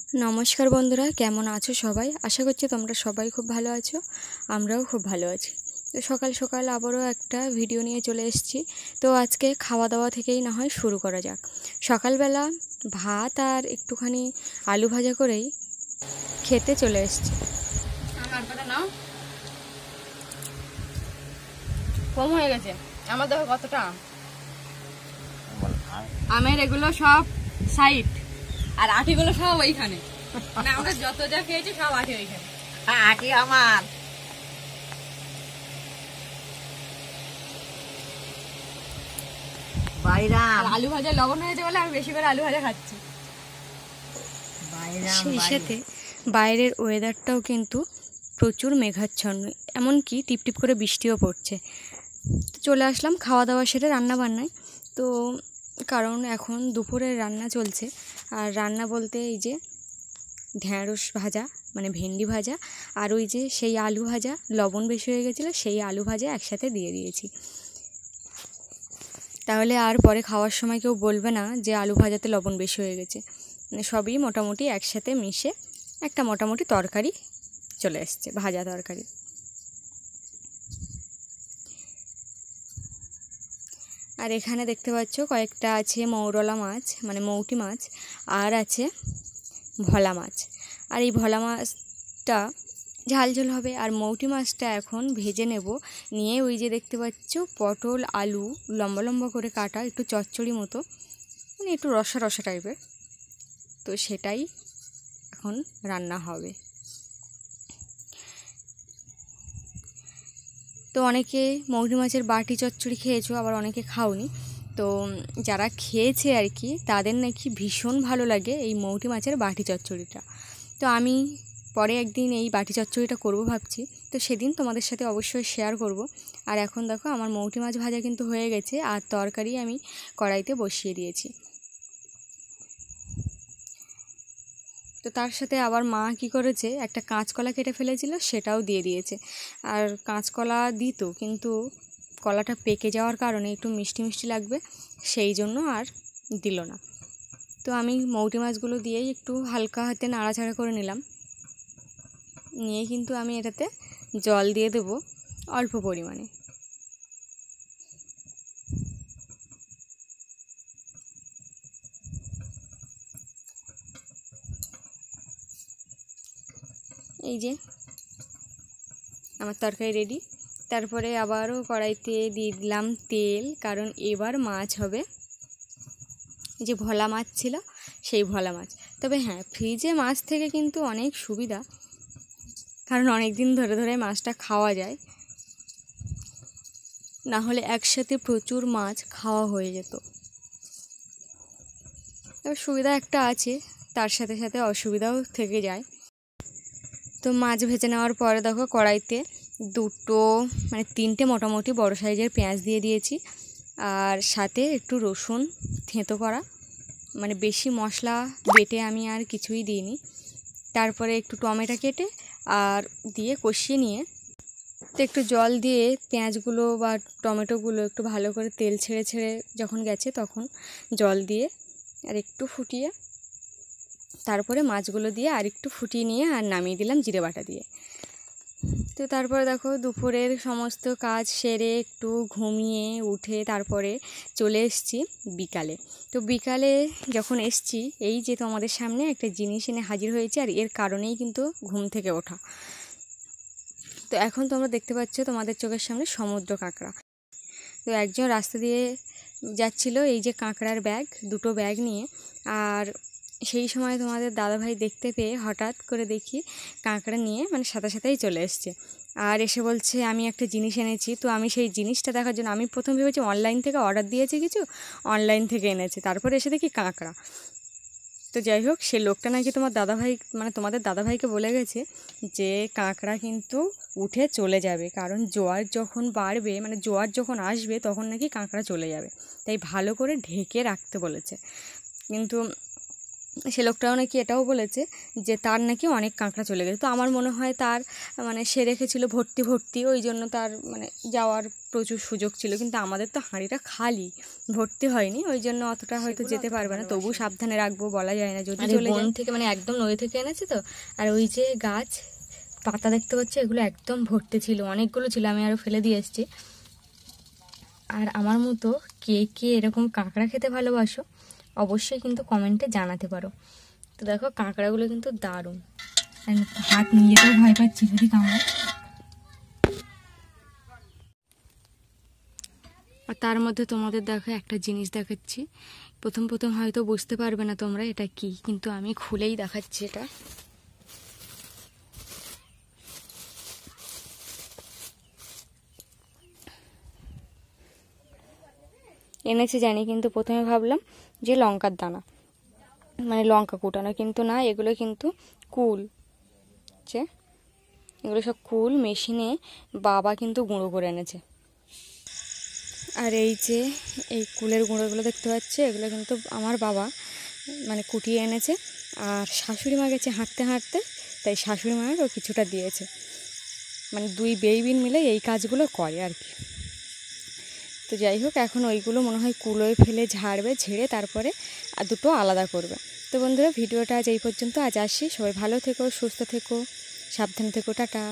নমস্কার বন্ধুরা, কেমন আছো সবাই? আশা করছি তোমরা সবাই খুব ভালো আছো। আমরাও খুব ভালো আছি। তো সকাল সকাল আবারও একটা ভিডিও নিয়ে চলে এসেছি। তো আজকে খাওয়া দাওয়া থেকেই না হয় শুরু করা যাক। সকালবেলা ভাত আর একটুখানি আলু ভাজা করেই খেতে চলে এসেছি। নাও, কম হয়ে গেছে আমার। দেখো কতটা আমের এগুলো সব সাইড, আর আটিগুলো সব ওইখানে। মানে আমরা যত যা খেয়েছি সব আটি ওইখানে। আটি আমার বাইরাম। আলু ভাজা লবণ হয়েছে বলে আমি বেশি করে আলু ভাজা খাচ্ছি। সেই সাথে বাইরের ওয়েদারটাও কিন্তু প্রচুর মেঘাচ্ছন্ন, এমনকি টিপটিপ করে বৃষ্টিও পড়ছে। তো চলে আসলাম খাওয়া দাওয়া সেরে রান্না বান্নায়। তো কারণ এখন দুপুরের রান্না চলছে, আর রান্না বলতে এই যে ঢ্যাঁড়স ভাজা মানে ভেন্ডি ভাজা, আর ওই যে সেই আলু ভাজা লবণ বেশি হয়ে গেছিলো সেই আলু ভাজা একসাথে দিয়ে দিয়েছি। তাহলে আর পরে খাওয়ার সময় কেউ বলবে না যে আলু ভাজাতে লবণ বেশি হয়ে গেছে। মানে সবই মোটামুটি একসাথে মিশে একটা মোটামুটি তরকারি চলে এসছে, ভাজা তরকারি। আর এখানে দেখতে পাচ্ছ কয়েকটা আছে মৌরলা মাছ মানে মৌটি মাছ, আর আছে ভোলা মাছ। আর এই ভোলা মাছটা ঝাল ঝাল হবে, আর মৌটি মাছটা এখন ভেজে নেব। নিয়ে ওই যে দেখতে পাচ্ছ পটল আলু লম্বা লম্বা করে কাটা, একটু চচ্চড়ি মতো, মানে একটু রসা রসা টাইপের। তো সেটাই এখন রান্না হবে। তো অনেকে মৌটি মাছের বাটি চচ্চড়ি খেয়েছো, আবার অনেকে খাওনি। তো যারা খেয়েছে আর কি তাদের নাকি ভীষণ ভালো লাগে এই মৌটি মাছের বাটি চচ্চড়িটা। তো আমি পরে একদিন এই বাটি চচ্চড়িটা করব ভাবছি, তো সেদিন তোমাদের সাথে অবশ্যই শেয়ার করব। আর এখন দেখো আমার মৌটি মাছ ভাজা কিন্তু হয়ে গেছে, আর তরকারি আমি কড়াইতে বসিয়ে দিয়েছি। তো তার সাথে আবার মা কি করেছে, একটা কাঁচকলা কেটে ফেলেছিল সেটাও দিয়ে দিয়েছে। আর কাঁচকলা দিত, কিন্তু কলাটা পেকে যাওয়ার কারণে একটু মিষ্টি মিষ্টি লাগবে, সেই জন্য আর দিল না। তো আমি মৌটি মাছগুলো দিয়েই একটু হালকা হাতে নাড়াচাড়া করে নিলাম। নিয়ে কিন্তু আমি এটাতে জল দিয়ে দেব অল্প পরিমাণে। এই যে আমার তরকারি রেডি। তারপরে আবারও কড়াইতে দিয়ে দিলাম তেল, কারণ এবার মাছ হবে যে ভোলা মাছ ছিল সেই ভোলা মাছ। তবে হ্যাঁ, ফ্রিজে মাছ থেকে কিন্তু অনেক সুবিধা, কারণ অনেক দিন ধরে ধরে মাছটা খাওয়া যায়, না হলে একসাথে প্রচুর মাছ খাওয়া হয়ে যেত। তবে সুবিধা একটা আছে, তার সাথে সাথে অসুবিধাও থেকে যায়। তো মাছ ভেজে নেওয়ার পরে দেখো কড়াইতে দুটো মানে তিনটে মোটামুটি বড় সাইজের পেঁয়াজ দিয়ে দিয়েছি, আর সাথে একটু রসুন থেঁতো করা, মানে বেশি মশলা বেটে আমি আর কিছুই দিইনি। তারপরে একটু টমেটো কেটে আর দিয়ে কষিয়ে নিয়ে, তো একটু জল দিয়ে পেঁয়াজগুলো বা টমেটোগুলো একটু ভালো করে তেল ছেড়ে ছেড়ে যখন গেছে তখন জল দিয়ে আর একটু ফুটিয়ে তারপরে মাছগুলো দিয়ে আর একটু ফুটিয়ে নিয়ে আর নামিয়ে দিলাম জিরে বাটা দিয়ে। তো তারপরে দেখো দুপুরের সমস্ত কাজ সেরে একটু ঘুমিয়ে উঠে তারপরে চলে এসেছি বিকালে। তো বিকালে যখন এসেছি এই যে তোমাদের সামনে একটা জিনিস এনে হাজির হয়েছে, আর এর কারণেই কিন্তু ঘুম থেকে ওঠা। তো এখন তোমরা দেখতে পাচ্ছ তোমাদের চোখের সামনে সমুদ্র কাঁকড়া। তো একজন রাস্তা দিয়ে যাচ্ছিল এই যে কাঁকড়ার ব্যাগ, দুটো ব্যাগ নিয়ে। আর সেই সময় তোমাদের দাদাভাই দেখতে পেয়ে হঠাৎ করে দেখি কাঁকড়া নিয়ে মানে সাথে সাথেই চলে এসছে, আর এসে বলছে আমি একটা জিনিস এনেছি। তো আমি সেই জিনিসটা দেখার জন্য আমি প্রথম ভেবেছি অনলাইন থেকে অর্ডার দিয়েছে, কিছু অনলাইন থেকে এনেছে, তারপরে এসে দেখি কাঁকড়া। তো যাই হোক, সে লোকটা নাকি তোমার দাদাভাই মানে তোমাদের দাদাভাইকে বলে গেছে যে কাঁকড়া কিন্তু উঠে চলে যাবে, কারণ জোয়ার যখন বাড়বে মানে জোয়ার যখন আসবে তখন নাকি কাঁকড়া চলে যাবে, তাই ভালো করে ঢেকে রাখতে বলেছে। কিন্তু সে লোকটাও নাকি এটাও বলেছে যে তার নাকি অনেক কাঁকড়া চলে গেছে। তো আমার মনে হয় তার মানে সে রেখেছিল ভর্তি ভর্তি, ওই জন্য তার মানে যাওয়ার প্রচুর সুযোগ ছিল, কিন্তু আমাদের তো হাঁড়িটা খালি, ভর্তি হয়নি, ওই জন্য অতটা হয়তো যেতে পারবে না। তবু সাবধানে রাখবো, বলা যায় না যদি চলে যায়। বন থেকে মানে একদম নদী থেকে এনেছে তো। আর ওই যে গাছ পাতা দেখতে পাচ্ছি, এগুলো একদম ভর্তি ছিল, অনেকগুলো ছিল, আমি আরও ফেলে দিয়ে এসেছি। আর আমার মতো কে কে এরকম কাঁকড়া খেতে ভালোবাসো অবশ্যই কিন্তু কমেন্টে জানাতে পারো। তো দেখো কাঁকড়াগুলো কিন্তু দারুণ, হাত নিয়ে যেতেও ভয় পাচ্ছি যদি কামড়ায়। আর তার মধ্যে তোমাদের দেখো একটা জিনিস দেখাচ্ছি, প্রথম প্রথম হয়তো বুঝতে পারবে না তোমরা এটা কি, কিন্তু আমি খুলেই দেখাচ্ছি। এটা এনেছে জানি, কিন্তু প্রথমে ভাবলাম যে লঙ্কার দানা, মানে লঙ্কা কুটানো, কিন্তু না, এগুলো কিন্তু কুল, যে এগুলো সব কুল মেশিনে বাবা কিন্তু গুঁড়ো করে এনেছে। আর এই যে এই কুলের গুঁড়োগুলো দেখতে পাচ্ছে, এগুলো কিন্তু আমার বাবা মানে কুটিয়ে এনেছে। আর শাশুড়ি মা গেছে হাঁটতে হাঁটতে, তাই শাশুড়ি মায়েরও কিছুটা দিয়েছে, মানে দুই বেইবিন মিলে এই কাজগুলো করে আর কি। তো যাই হোক, এখন ওইগুলো মনে হয় কুলোয় ফেলে ঝাড়বে, ঝেড়ে তারপরে আর দুটো আলাদা করবে। তো বন্ধুরা ভিডিওটা আজ এই পর্যন্ত, আজ আসি, সবাই ভালো থেকো, সুস্থ থেকো, সাবধানে থেকো, টাটা।